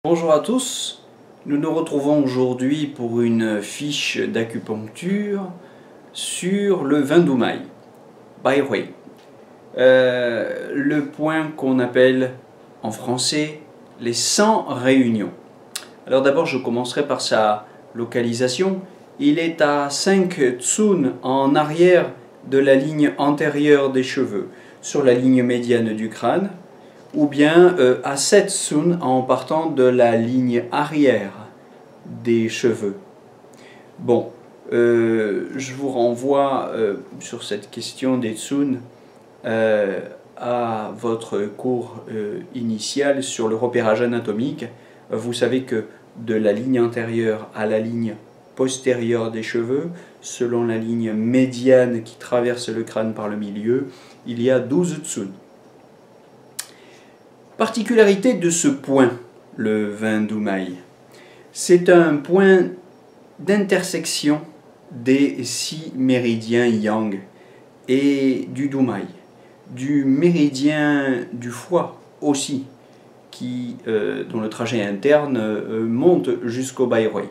Bonjour à tous, nous nous retrouvons aujourd'hui pour une fiche d'acupuncture sur le Vendoumaï, Bairui. Le point qu'on appelle en français les 100 réunions. Alors d'abord je commencerai par sa localisation. Il est à 5 tsun en arrière de la ligne antérieure des cheveux, sur la ligne médiane du crâne, ou bien à 7 tsun en partant de la ligne arrière des cheveux. Bon, je vous renvoie sur cette question des tsun à votre cours initial sur le repérage anatomique. Vous savez que de la ligne antérieure à la ligne postérieure des cheveux, selon la ligne médiane qui traverse le crâne par le milieu, il y a 12 tsun. Particularité de ce point, le Vendoumaï, c'est un point d'intersection des 6 méridiens yang et du Doumaï, du méridien du foie aussi, dont le trajet interne monte jusqu'au Bairui.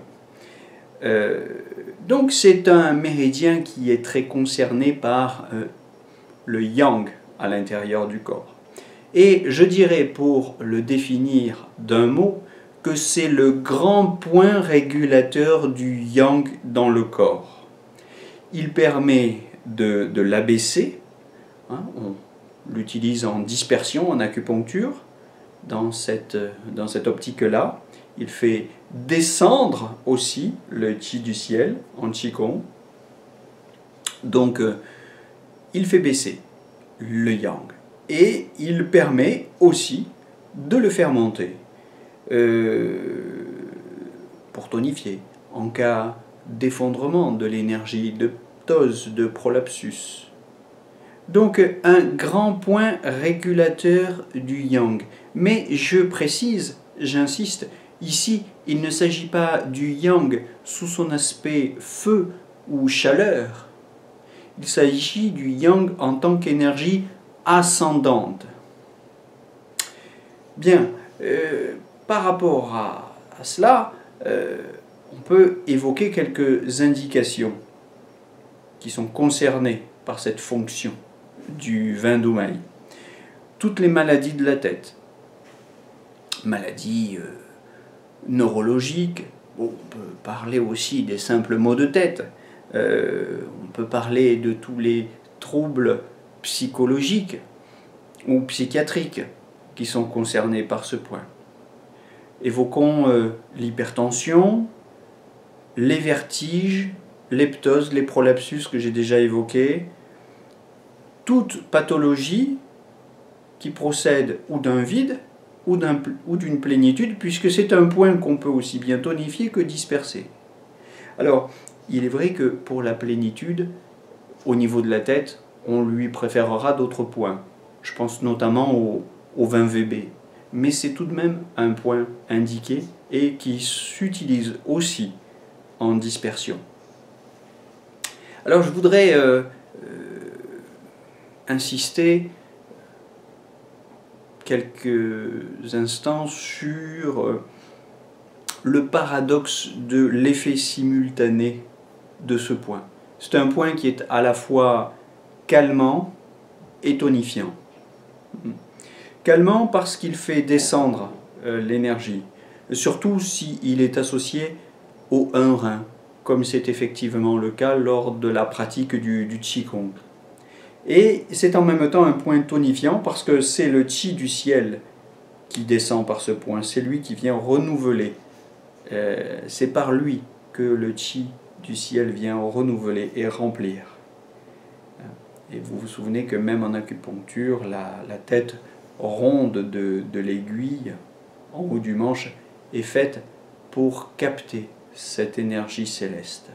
Donc c'est un méridien qui est très concerné par le yang à l'intérieur du corps. Et je dirais, pour le définir d'un mot, que c'est le grand point régulateur du yang dans le corps. Il permet de l'abaisser, hein, on l'utilise en dispersion, en acupuncture, dans cette optique-là. Il fait descendre aussi le qi du ciel en qigong. Donc, il fait baisser le yang. Et il permet aussi de le faire monter pour tonifier en cas d'effondrement de l'énergie, de ptose, de prolapsus. Donc un grand point régulateur du yang. Mais je précise, j'insiste, ici il ne s'agit pas du yang sous son aspect feu ou chaleur. Il s'agit du yang en tant qu'énergie ascendante. Bien, par rapport à cela, on peut évoquer quelques indications qui sont concernées par cette fonction du Vendoumaï. Toutes les maladies de la tête, maladies neurologiques, bon, on peut parler aussi des simples maux de tête, on peut parler de tous les troubles psychologiques ou psychiatriques qui sont concernés par ce point. Évoquons l'hypertension, les vertiges, les ptoses, les prolapsus que j'ai déjà évoqués, toute pathologie qui procède ou d'un vide ou d'une plénitude, puisque c'est un point qu'on peut aussi bien tonifier que disperser. Alors, il est vrai que pour la plénitude, au niveau de la tête, on lui préférera d'autres points. Je pense notamment au 20 VB. Mais c'est tout de même un point indiqué et qui s'utilise aussi en dispersion. Alors je voudrais insister quelques instants sur le paradoxe de l'effet simultané de ce point. C'est un point qui est à la fois calmant et tonifiant. Calmant parce qu'il fait descendre l'énergie, surtout s'il est associé au 1 rein, comme c'est effectivement le cas lors de la pratique du qigong. Et c'est en même temps un point tonifiant parce que c'est le qi du ciel qui descend par ce point, c'est lui qui vient renouveler. C'est par lui que le qi du ciel vient renouveler et remplir. Et vous vous souvenez que même en acupuncture, la tête ronde de l'aiguille en haut du manche est faite pour capter cette énergie céleste.